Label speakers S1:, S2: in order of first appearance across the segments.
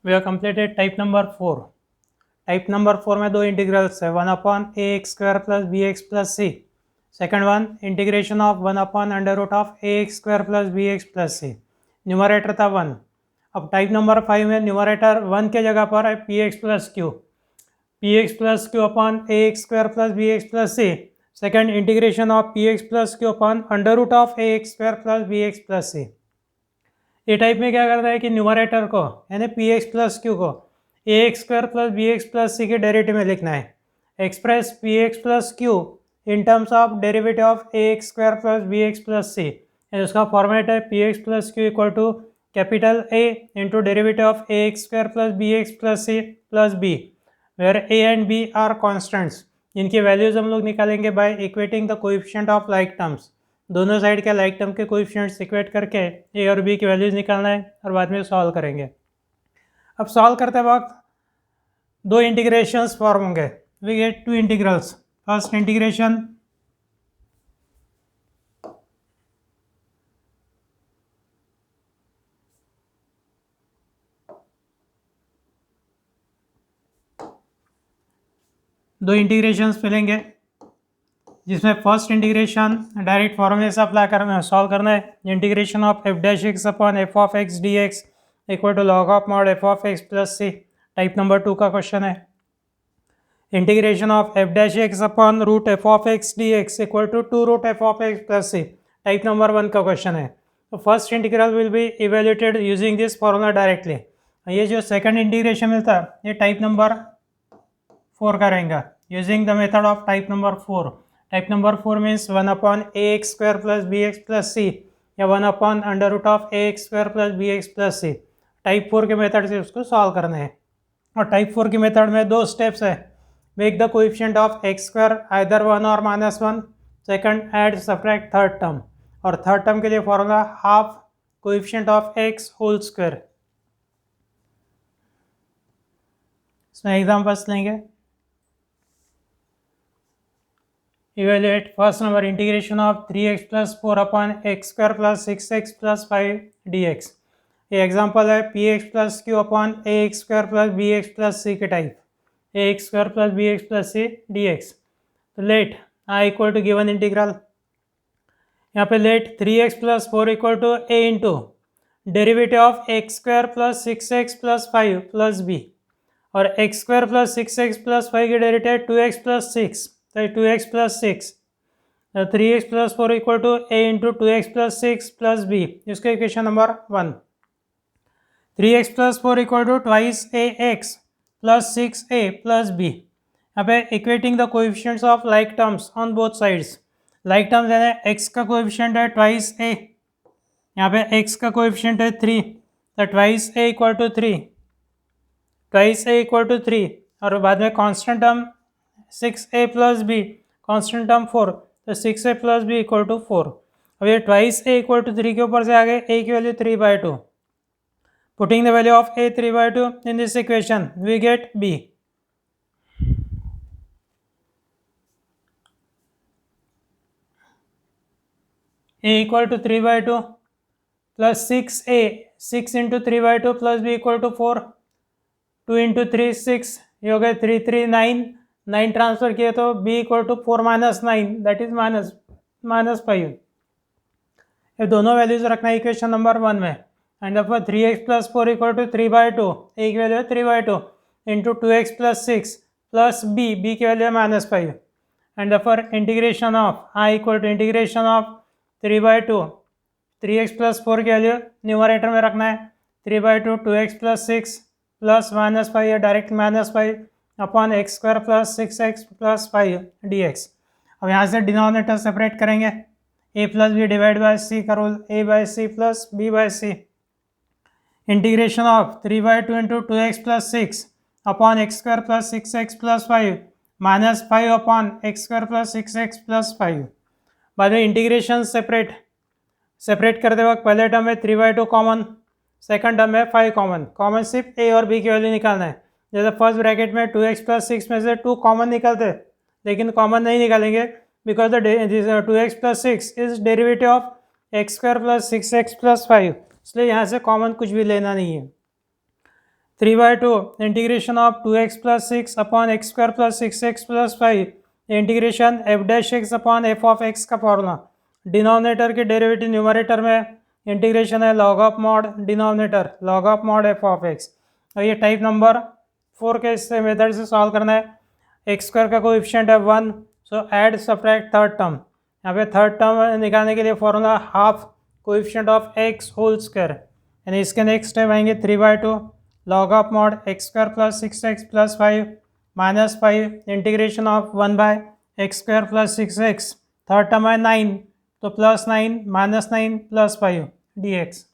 S1: We are completed type number 4। Type number 4 में दो integrals है, 1/ax² plus b x plus c. Second one integration of 1/√ax² plus b x plus c. Numerator था 1। अब type number 5 में numerator 1 के जगह पर है p x plus q upon ax² plus b x plus c. Second integration of p x plus q upon √ax² plus b x plus c. A type में क्या करता है कि न्यूमरेटर को यानी पी एक्स प्लस क्यू को ax² plus b x plus c के derivative में लिखना है। Express p x plus q in terms of derivative of ax² plus b x plus c. उसका फॉर्मेट है p x plus q equal to capital A into derivative of ax² plus b x plus c plus b, where a and b are constants. इनकी values हम लोग निकालेंगे by equating the coefficient of like terms. दोनों side के like term के coefficients equate करके ए और B की वैल्यूज निकालना है और बाद में सॉल्व करेंगे। अब सॉल्व करते वक्त दो इंटीग्रेशंस फॉर्म होंगे। We get two integrals. First integration दो इंटीग्रेशंस मिलेंगे जिसमें फर्स्ट इंटीग्रेशन डायरेक्ट फॉर्मूले से अप्लाई करना सॉल्व करना है। Integration of f dash x upon f of x d x equal to log of mod f of x plus c. Type number 2 का question है। Integration of f dash x upon root f of x d x equal to 2 root f of x plus c. Type number 1 का question है। तो first integral will be evaluated using this formula directly. ये जो second integration मिलता है ये type number 4 का रहेगा using the method of type number 4। Type number 4 means 1/ax² plus b x plus c या 1/√ax² plus b x plus c. Type 4 के method से उसको सॉल्व करना है। और टाइप 4 की मेथड में दो स्टेप्स है। Make the coefficient of x² either 1 और -1। Second add subtract third term. और थर्ड टर्म के लिए formula half coefficient of x whole square. इसमें एग्जाम्पल्स लेंगे। Evaluate first number integration of 3x plus 4 upon x² plus 6x plus 5 dx। ये example है px plus q upon ax² plus bx plus c के type ax² plus bx plus c dx। तो let i equal to given integral. यहाँ पे let 3x plus 4 equal to a into derivative of x² plus 6x plus 5 plus b और x² plus 6x plus 5 की derivative 2x plus 6 तो 2x plus 6 3x plus 4 equal to a into 2x plus 6 plus b। इसका equation number 1। 3x plus 4 equal to twice ax plus 6a plus b। यहाँ पे equating the coefficients of like terms on both sides. Like terms यानी x का coefficient है twice a, यहाँ पे x का coefficient है 3 तो twice a equal to 3 twice a equal to 3 और बाद में constant term 6a plus be constant term 4 तो 6a plus B equal to 4। अब ये ट्वाइस a इक्वल टू 3 के ऊपर से आ गए a की value 3/2। Putting the value of a 3/2 in this equation we get b। a equal to 3/2 plus 6a 6 into 3/2 plus b equal to 4 2 into 3 6 ये हो गए 3 3 9 9 ट्रांसफर किए तो b equal to 4 - 9 that is -5। ये दोनों वैल्यूज रखना है इक्वेशन नंबर 1 में। एंड अब 3x plus 4 equal to 3/2 a की वैल्यू है 3/2 into 2x plus 6 plus b की वैल्यू है -5। And for integration of i equal to integration of 3/2 3x plus 4 की वैल्यू न्यूमरेटर में रखना है 3/2 2x प्लस 6 प्लस -5 या direct -5 upon x² plus 6x plus 5 dx। अब यहाँ से डिनोमिनेटर सेपरेट करेंगे a plus b divide by c का rule a by c plus b by c. Integration of 3/2 into 2x plus 6 upon x² plus 6x plus 5 -5 upon x² plus 6x plus 5। बाद में integration separate करते वक्त पहले term में 3/2 common, second term में 5 common सिर्फ a और b की वैल्यू निकालना है। जैसे फर्स्ट ब्रैकेट में 2x प्लस 6 में से 2 कॉमन निकलते लेकिन कॉमन नहीं निकालेंगे because the 2x plus 6 is derivative of x² plus 6x plus 5, इसलिए यहाँ से कॉमन कुछ भी लेना नहीं है। 3/2 integration of 2x plus 6 upon x square plus 6x plus 5 integration F dash x upon f of x का फॉर्मूला। डिनोमिनेटर के डेरिवेटिव न्यूमरेटर में इंटीग्रेशन है log of mod denominator log of mod f of x. और ये type number 4 के इससे method से solve करना है। एक्स स्क्वायर का कोएफिशिएंट है 1, so add subtract third term. यहाँ पे थर्ड टर्म निकालने के लिए formula half coefficient of x whole square, यानी इसके नेक्स्ट स्टेप आएंगे 3/2 log of mod x square plus 6x plus 5 minus 5 integration of 1/एक्स square plus 6x, third term है 9, तो प्लस 9 माइनस 9 प्लस 5 dx।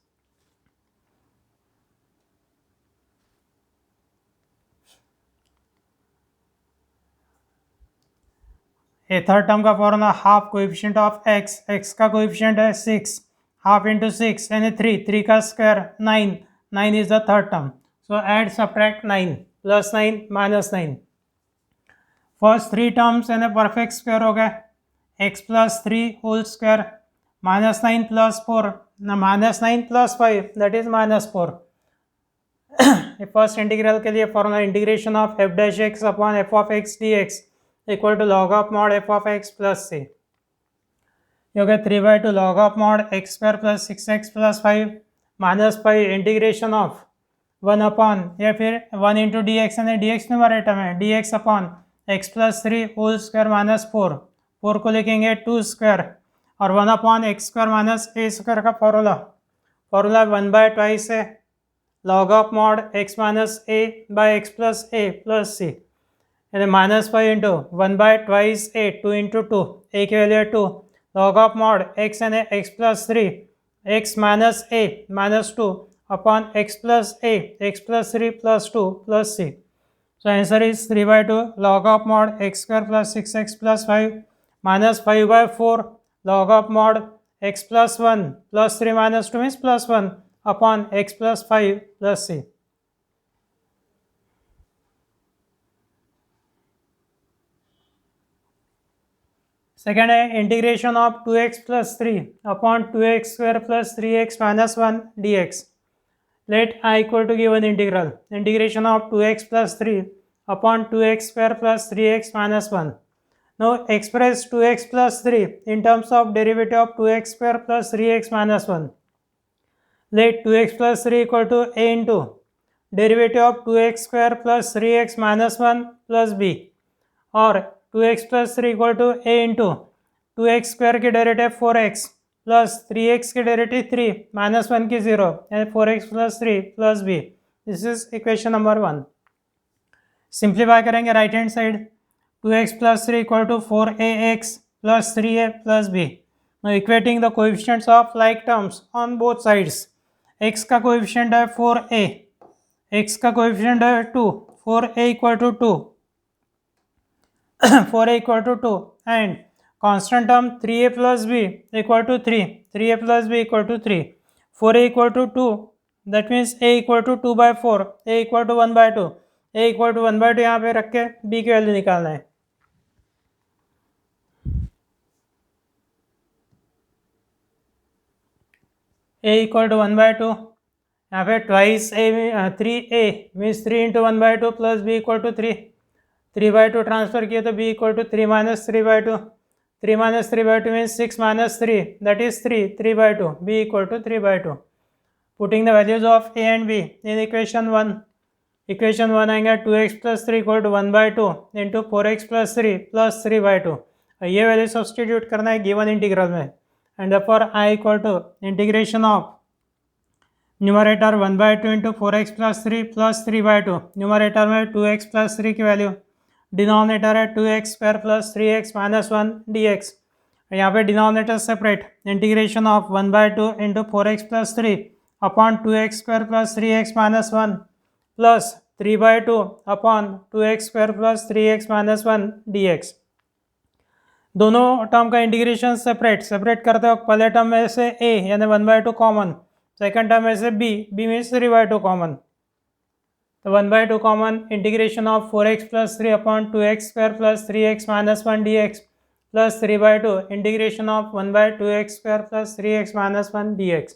S1: ये थर्ड टर्म का formula half coefficient of x, x का coefficient है 6, half into 6 यानी 3 का square 9, 9 is the third term, so add subtract 9 plus 9 minus 9। First 3 terms यानी perfect square हो गए, x plus 3 whole square minus 9 plus 4 minus 9 plus 5 that is minus 4। First integral के लिए formula integration of f dash x upon f of x d x equal to log of mod f of x plus c. हो गया 3/2 log of mod x square plus 6x plus 5 minus 5 integration of 1 upon या फिर 1 into d x यानी d x numerator में d x upon x plus 3 whole square minus 4 को लिखेंगे 2 square और 1 upon x square minus a square का formula 1/2 है log of mod x minus a by x plus a plus सी, यानी minus 5 into 1/2 a 2 into 2 a की value है 2 log of mod x यानी x plus 3 x minus a minus 2 upon x plus 3 plus 2 plus c. So answer is 3/2 log of mod x square plus 6x plus 5 minus 5/4 log of mod x plus 1 plus 3 minus 2 means plus 1 upon x plus 5 plus c. Second है integration of 2x plus 3 upon 2x square plus 3x minus 1 dx. Let I equal to given integral. Integration of 2x plus 3 upon 2x square plus 3x minus 1. Now express 2x plus 3 in terms of derivative of 2x square plus 3x minus 1. Let 2x plus 3 equal to a into derivative of 2x square plus 3x minus 1 plus b, और 2x plus 3 equal to a into 2x square की derivative 4x plus 3x की derivative 3 minus 1 की 0 यानी 4x plus 3 plus b. This is equation number 1. Simplify करेंगे right hand side 2x plus 3 equal to 4ax plus 3a plus b. Now equating the coefficients of like terms on both sides. x का coefficient है 4a, x का coefficient है 2, 4a equal to 2 4a equal to 2 and constant term 3a plus b equal to 3, 3a plus b equal to 3, 4a equal to 2, that means a equal to 2/4, a equal to 1/2, a equal to 1/2 यहाँ पे रख के b की value निकालना है. a equal to 1/2 यहाँ पे twice a 3a means 3 into 1/2 plus b equal to 3. 3/2 transfer किए तो b equal to 3 minus 3/2, 3 minus 3/2 means 6 minus 3 that is 3/2, b equal to 3/2. Putting the values of a and b in equation 1. Equation 1 आएंगे 2x plus 3 equal to 1/2 into 4x plus 3 plus 3/2. ये value substitute करना है given integral में and for i equal to integration of numerator 1/2 into 4x plus 3 plus 3/2. Numerator में 2x plus 3 की value, denominator है 2x square plus 3x minus 1 dx. यहाँ पे denominator separate integration of 1/2 into 4x plus 3 upon 2x square plus 3x minus 1 plus 3/2 upon 2x square plus 3x minus 1 dx. दोनों term का integration separate करते वक्त पहले term में से a यानी 1/2 कॉमन, सेकेंड टर्म में से b मीन्स 3/2 कॉमन. तो 1/2 common integration of 4x plus 3 upon 2x square plus 3x minus 1 dx plus 3/2 integration of 1/2x square plus 3x minus 1 dx.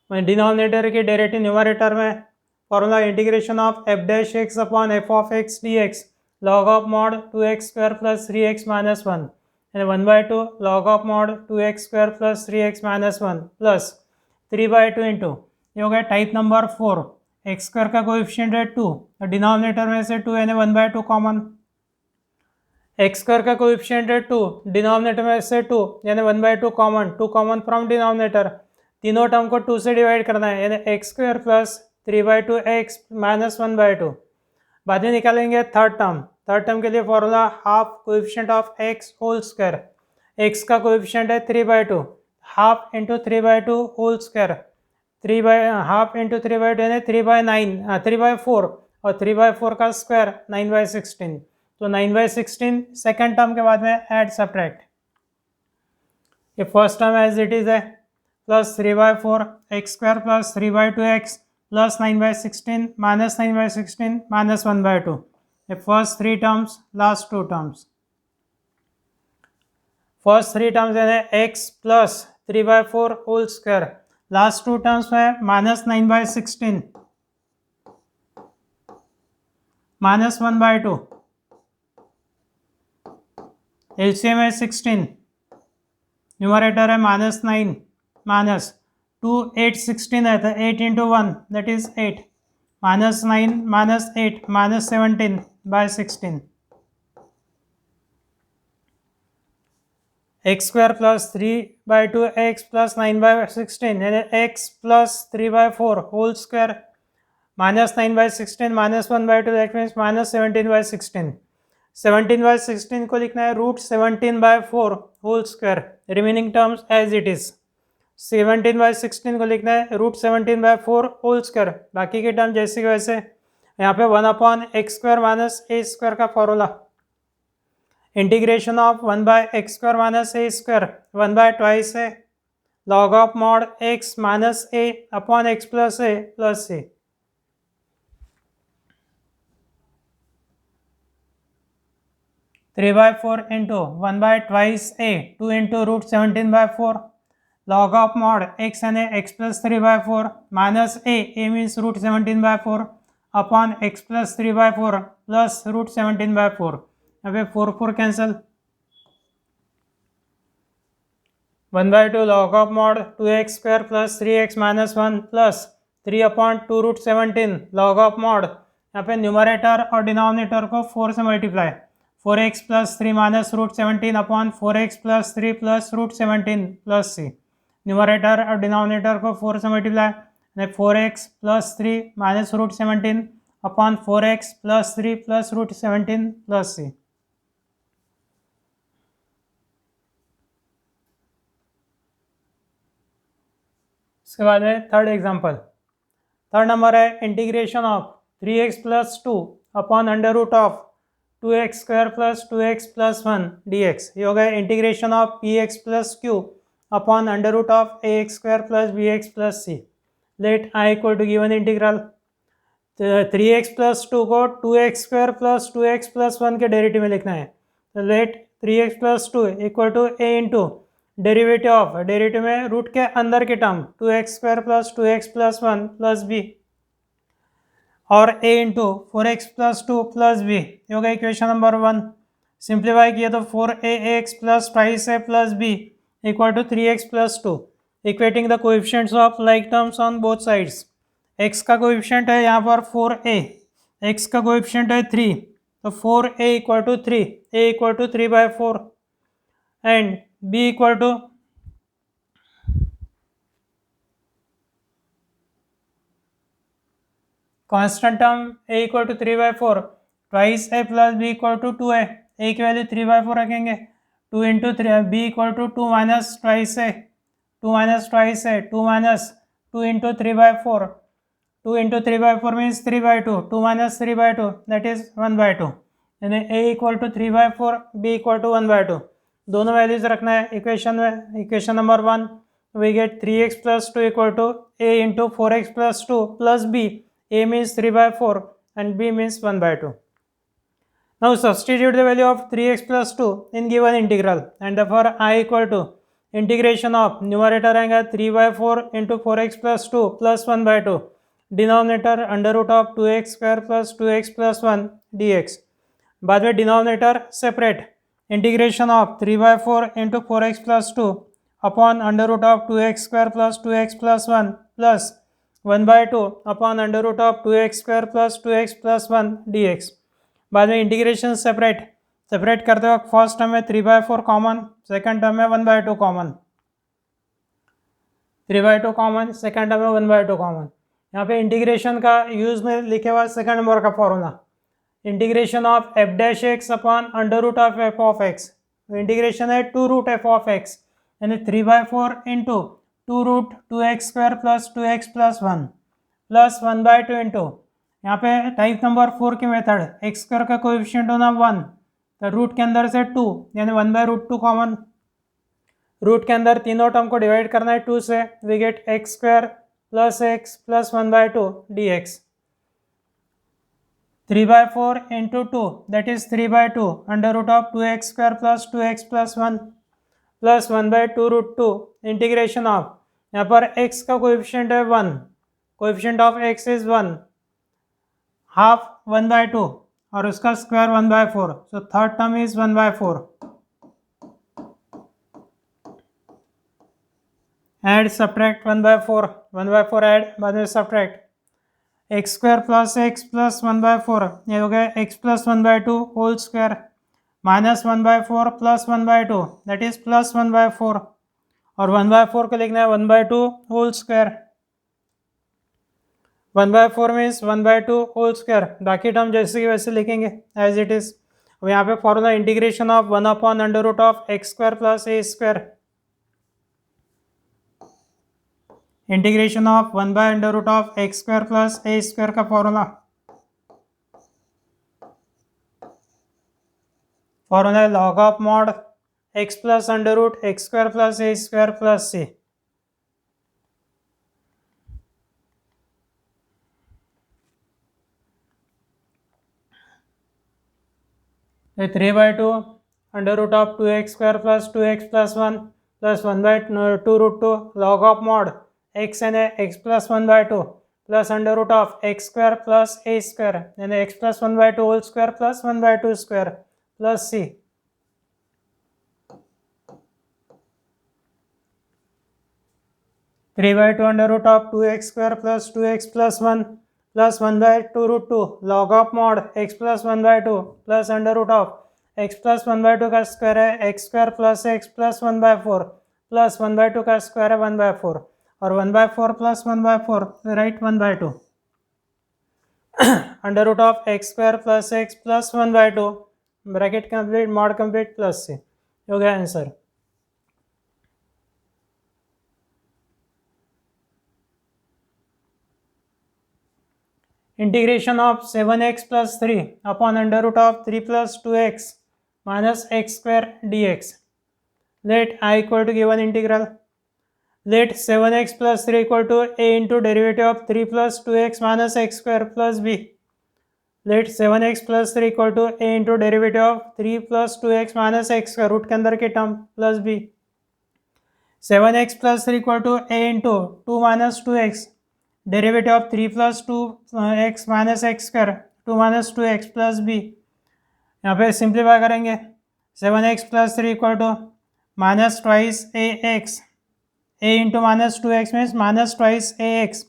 S1: Denominator की डेरिवेटिव न्यूमरेटर में formula integration of f dash x upon f of x dx log of mod 2x square plus 3x minus 1 and 1 by 2 log of mod 2x square plus 3x minus 1 plus 3 by 2 into ये हो गया type number 4। X square का coefficient है 2, denominator में से 2 यानी 1 by 2 common. X square का coefficient है 2, डिनोमिनेटर में से 2 यानी 1 by 2 common, 2 common from denominator. तीनों टर्म को 2 से डिवाइड करना है यानी x square plus 3 by 2 x minus 1 by 2। बाद में निकालेंगे थर्ड टर्म के लिए formula half coefficient of x whole square. X का कोएफिशिएंट है 3 by 2, half into 3 by 2 whole square, 3 by half into 3 by 2 यानी 3 बाई 9 3 बाई 4 और 3 बाई 4 का स्क्वायर 9 बाई 16। तो 9 बाई 16 सेकेंड टर्म के बाद में ऐड सब्ट्रैक्ट। ये first term as it is है plus 3 by 4 x square plus 3 by 2 x plus 9 by 16 minus 9 by 16 minus 1 by 2। ये first 3 terms, last 2 terms. First 3 terms यानी x plus 3 by 4 whole square, last 2 terms में minus 9 by 16 minus 1 by 2, LCM है 16, numerator है minus 9 minus 2 8 16 है तो 8 इंटू 1 that is 8 minus 9 minus 8 minus 17 by 16। X square plus 3 by 2 x plus 9 by 16 यानी x plus 3 by 4 whole square minus 9 by 16 minus 1 by 2 that means minus 17 by 16। 17 by 16 को लिखना है root 17 by 4 whole square, remaining terms as it is. 17 by 16 को लिखना है root 17 by 4 whole square, बाकी के term जैसे कि वैसे। यहाँ पे 1 upon x square minus a square का formula, integration of 1 by x square minus a square 1 by twice है log of mod x minus a upon x plus a plus c. Three by 4 into 1 by twice a 2 into root 17 by 4 log of mod x यानी x plus 3 by 4 minus a means root 17 by 4 upon x plus 3 by 4 plus root 17 by 4। यहाँ पे 4 4 cancel, 1 by 2 log of mod 2x square plus 3x minus 1 plus 3 upon 2 root 17 log of mod। यहाँ पे numerator और denominator को 4 से multiply, 4x plus 3 minus root 17 upon 4x plus 3 plus root 17 plus c। Numerator और denominator को 4 से multiply, 4x plus 3 minus root 17 upon 4x plus 3 plus root 17 plus सी। इसके बाद है थर्ड एग्जांपल। थर्ड नंबर है integration of 3x plus 2 upon under root of 2x square plus 2x plus 1 dx। ये हो गया integration of px plus q upon under root of ax square plus bx plus c। Let i equal to given integral 3x plus 2 को 2x square plus 2x plus 1 के derivative में लिखना है। तो let 3x plus 2 equal to a into derivative of, derivative में root के अंदर के term 2x square plus 2x plus 1 plus b और a into 4x plus 2 plus b। ये होगा इक्वेशन नंबर 1। सिंप्लीफाई किया तो 4ax plus twice a plus b equal to 3x plus 2। Equating the coefficients of like terms on both sides. x का coefficient है यहाँ पर 4a, x का coefficient है 3, तो 4a equal to 3, a equal to 3 by 4 and b equal to constant term a equal to 3 by 4 twice a plus b equal to 2a, a की value 3 by 4 रखेंगे, 2 into 3 b equal to 2 minus twice a, 2 minus twice a, 2 minus 2 into 3 by 4, 2 into 3 by 4 मीन्स 3 by 2, 2 minus 3 by 2 that is 1 by 2, यानी a equal to 3 by 4 b equal to 1 by 2। दोनों values रखना है equation में। Equation number 1 we get 3x plus 2 equal to a into 4x plus 2 plus b, a means 3 by 4 and b means 1 by 2. Now substitute the value of 3x plus 2 in given integral and therefore I equal to integration of numerator आएगा 3 by 4 into 4x plus 2 plus 1 by 2 denominator under root of 2x square plus 2x plus 1 dx। बाद में denominator separate, integration of 3/4 into 4x plus 2 upon under root of 2x square plus 2x plus 1 plus 1/2 upon under root of 2x square plus 2x plus 1 dx। बाद में integration separate करते वक्त first term में 3/4 common, second term में 1/2 common, 3/2 common, second term में 1/2 common. यहाँ पे integration का यूज में लिखे हुआ सेकंड नंबर का formula, integration of f dash x upon under root of f of x. Integration है 2 रूट एफ ऑफ एक्स यानी 3/4 into 2 root 2x square plus 2x plus 1 plus 1/2 into यहाँ पे type number 4 की method, x square का coefficient होना 1 तो root के अंदर से 2 यानी 1/√2 कॉमन, रूट के अंदर तीनों टर्म को डिवाइड करना है 2 से, we get x square plus x plus 1/2 dx। 3/4 into 2 that is 3/2 under root of 2x square plus 2x plus 1 plus 1/2√2 integration of, यहाँ पर x का कोएफिशिएंट है 1, coefficient of x is 1, half 1/2 और उसका square 1/4, so third term is 1/4। Add subtract 1/4 add, बाद में subtract x square plus x plus 1/4, ये हो गया x plus 1/2 whole square minus 1/4 plus 1/2 that is plus 1/4 और 1/4 को लिखना है 1/2 whole square, 1/4 means 1/2 whole square, बाकी टर्म जैसे कि वैसे लिखेंगे एज इट इज। अब यहाँ पे formula integration of 1 upon under root of x square plus a square, integration of 1 by under root of x square plus a square का formula है log of mod x plus under root x square plus a square plus c. 3/2 under root of 2x square plus 2x plus 1 plus 1/2√2 log of mod x यानी x plus 1/2 plus under root of x square plus a square यानी x plus 1/2 whole square plus 1/2 square plus c. 3/2 under root of 2x square plus 2x plus 1 plus 1/2√2 log of mod x plus 1/2 plus under root of x plus 1/2 का square है x square plus x plus 1/4 plus 1/2 का square है 1/4 और 1/4 plus 1/4 right 1/2 under root of x square plus x plus 1/2 bracket complete mod complete plus से हो गया answer. Integration of 7x plus 3 upon under root of 3 plus 2x minus x square dx। Let I equal to given integral, let 7x plus 3 equal to a into derivative of 3 plus 2x minus x square plus b। Let 7x plus 3 equal to a into derivative of 3 plus 2x minus x square root के अंदर के term plus b। 7x plus 3 equal to a into 2 minus 2x derivative of 3 plus 2x minus x square 2 minus 2x plus b। यहाँ पे simplify करेंगे 7x plus 3 equal to minus twice ax, a into minus 2x means minus twice ax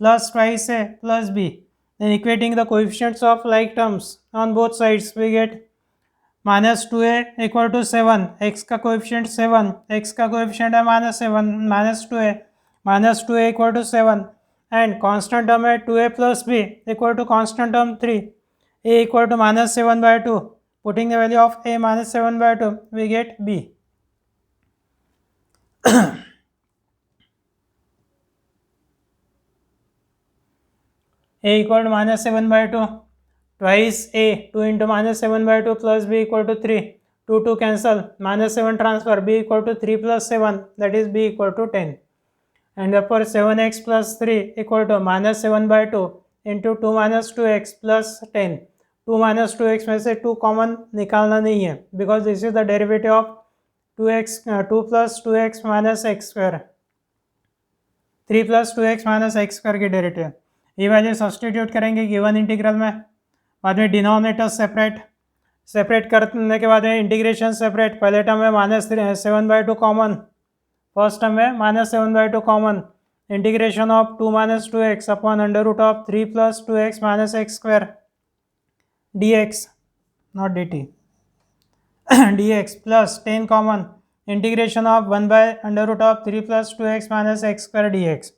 S1: plus twice a plus b। then equating the coefficients of like terms on both sides we get minus 2a equal to 7, x का coefficient 7, x का coefficient है minus 7 minus 2a equal to 7 and constant term है 2a plus b equal to constant term 3, a equal to minus 7/2, putting the value of a minus 7/2 we get b। a equal to minus 7/2 twice a 2 into minus 7/2 plus b equal to 3, 2 cancel minus 7 transfer b equal to 3 plus 7 that is b equal to 10 and therefore 7x plus 3 equal to minus 7/2 into 2 minus 2x plus 10। 2 minus 2x में से 2 common निकालना नहीं है because this is the derivative of 2 plus 2x minus x square, 3 plus 2x minus x square की derivative ये value substitute करेंगे given integral में, बाद में डिनोमिनेटर सेपरेट करने के बाद में इंटीग्रेशन सेपरेट, पहले टर्म में -7/2 कॉमन, फर्स्ट टर्म में -7/2 common, integration of 2 - 2x upon √3 + 2x - x² dx not dt dx plus 10 common, integration of 1/√3 + 2x - x² dx।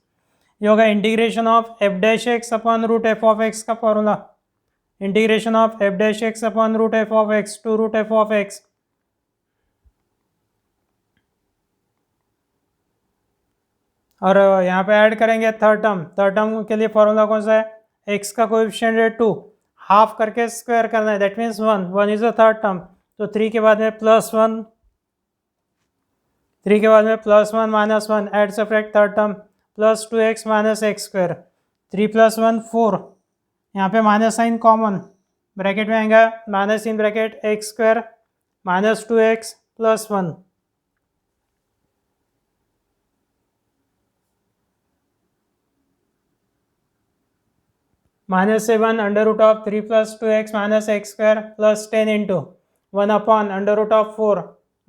S1: ये होगा integration of f' upon √f(x) का formula, integration of f' upon √f(x) to √f(x). और यहाँ पे add करेंगे third term के लिए formula कौन सा है, x का कोएफिशिएंट है 2, हाफ करके स्क्वायर करना है, that means 1 is the third term, तो 3 के बाद में +1, 3 के बाद में +1 - 1, add subtract third term, plus 2x - x², 3 + 1 4, यहाँ पे माइनस साइन कॉमन, ब्रैकेट में आएगा minus in bracket x² - 2x + 1, -7 √3 + 2x - x² + 10 into 1 upon √4 -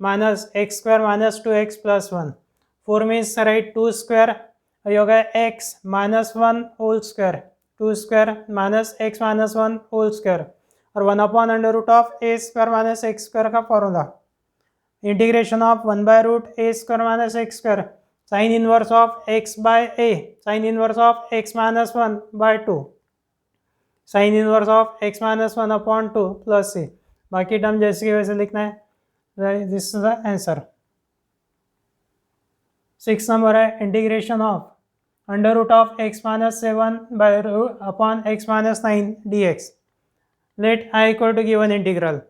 S1: x² - 2x + 1, 4 means write 2 square, ये होगा x - 1 whole square, 2 square - x - 1 whole square, और 1 upon √a² - x² का formula, integration of 1/√a² - x², sine inverse of x by a, sine inverse of x - 1/2, sine inverse of x - 1 upon 2 plus c, बाकी term जैसे कि वैसे लिखना है। This is the answer. 6 number है integration of √x - 7 upon x - 9 dx। Let i equal to given integral,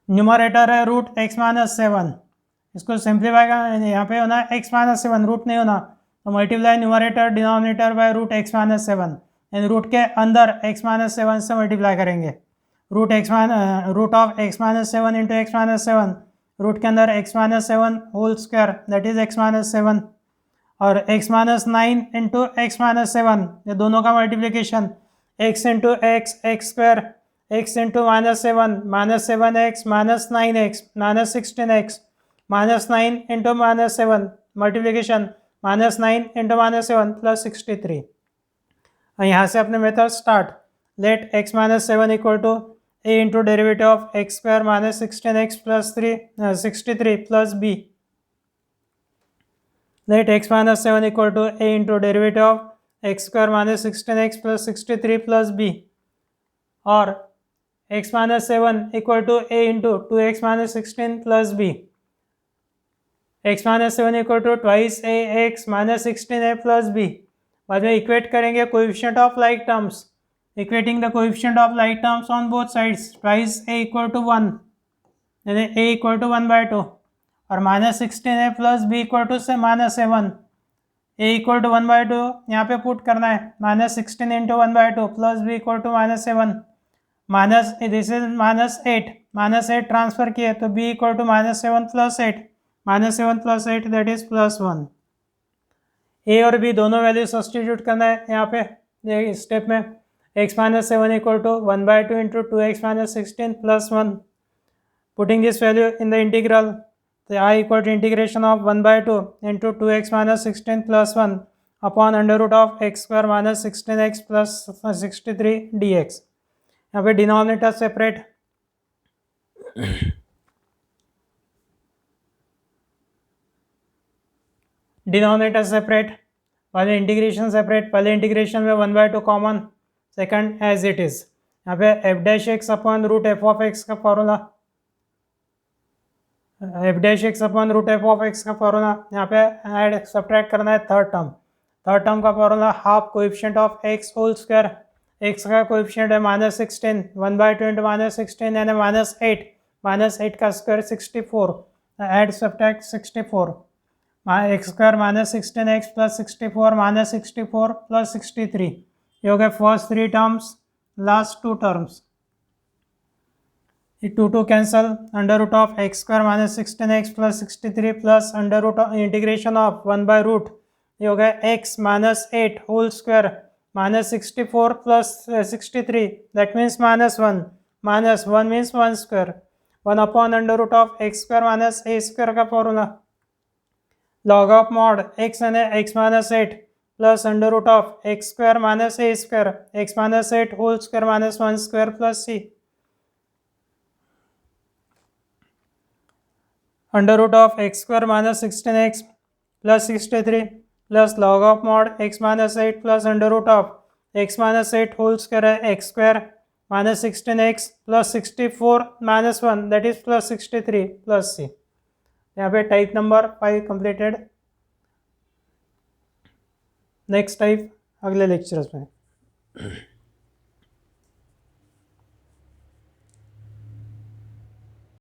S1: numerator है √x - 7, इसको simplify का यहाँ पे होना है x - 7, रूट नहीं होना, तो multiply numerator denominator by √x - 7, यानी रूट के अंदर x - 7 से मल्टीप्लाई करेंगे, root of x - 7 into x - 7, root के अंदर x - 7 whole square that is x - 7, और x - 9 इंटू x - 7, ये दोनों का multiplication, x into x² x into -7 -7x -9x -16x, -9 into -7 multiplication, -9 into -7 + 63। यहाँ से अपने method start, let x - 7 equal to a into derivative of x² - 16x + 63 plus b, let x - 7 equal to a into derivative of x² - 16x + 63 plus b, और x - 7 equal to a into 2x - 16 plus b, x - 7 equal to twice ax - 16a plus b। बाद में equate करेंगे coefficient of like terms, equating the coefficient of like terms on both sides, twice a equal to 1, यानी a equal to 1/2, और -16a plus b equal to से -7, a equal to 1/2 यहाँ पे put करना है, -16 into 1/2 plus b equal to -7, minus this is -8 transfer किए तो b equal to -7 + 8, -7 + 8 that is +1। a और b दोनों वैल्यू सब्सटीट्यूट करना है यहाँ पे स्टेप में, x - 7 equal to 1/2 into 2x - 16 + 1, putting this value in the integral, तो i equal to integration of 1/2 into 2x - 16 + 1 upon x² - 16x + 63 dx। यहाँ पे डिनोमिनेटर सेपरेट, डिनोमिनेटर सेपरेट, पहले इंटीग्रेशन सेपरेट, पहले इंटीग्रेशन में 1/2 common, second as it is, यहाँ पे f' upon √f(x) का formula, f' upon √f(x) का फॉर्मूला, यहाँ पे ऐड सब्ट्रैक्ट करना है थर्ड टर्म का formula, half coefficient of x whole square, x का कोएफिशिएंट है -16, 1/2 इंटू -16 यानी -8, -8 का square 64, add subtract 64, x² - 16x + 64 -64 + 63, ये हो गए फर्स्ट 3 टर्म्स, लास्ट 2 टर्म्स, ये 2 cancel, x² - 16x + 63 plus integration of 1/√, ये हो गया x - 8 whole square, minus 64 plus 63, that means minus 1. Minus 1 means 1 square. 1 upon under root of x square minus a square का formula, log of mod x and x minus 8 plus under root of x square minus a square x minus 8 whole square minus 1 square plus c. Under root of x square minus 16x plus 63 plus log of mod x minus 8 plus under root of x minus 8 whole square x square minus 16x plus 64 minus 1, that is plus 63 plus c. यहाँ पे type number 5 completed. Next type अगले lectures में.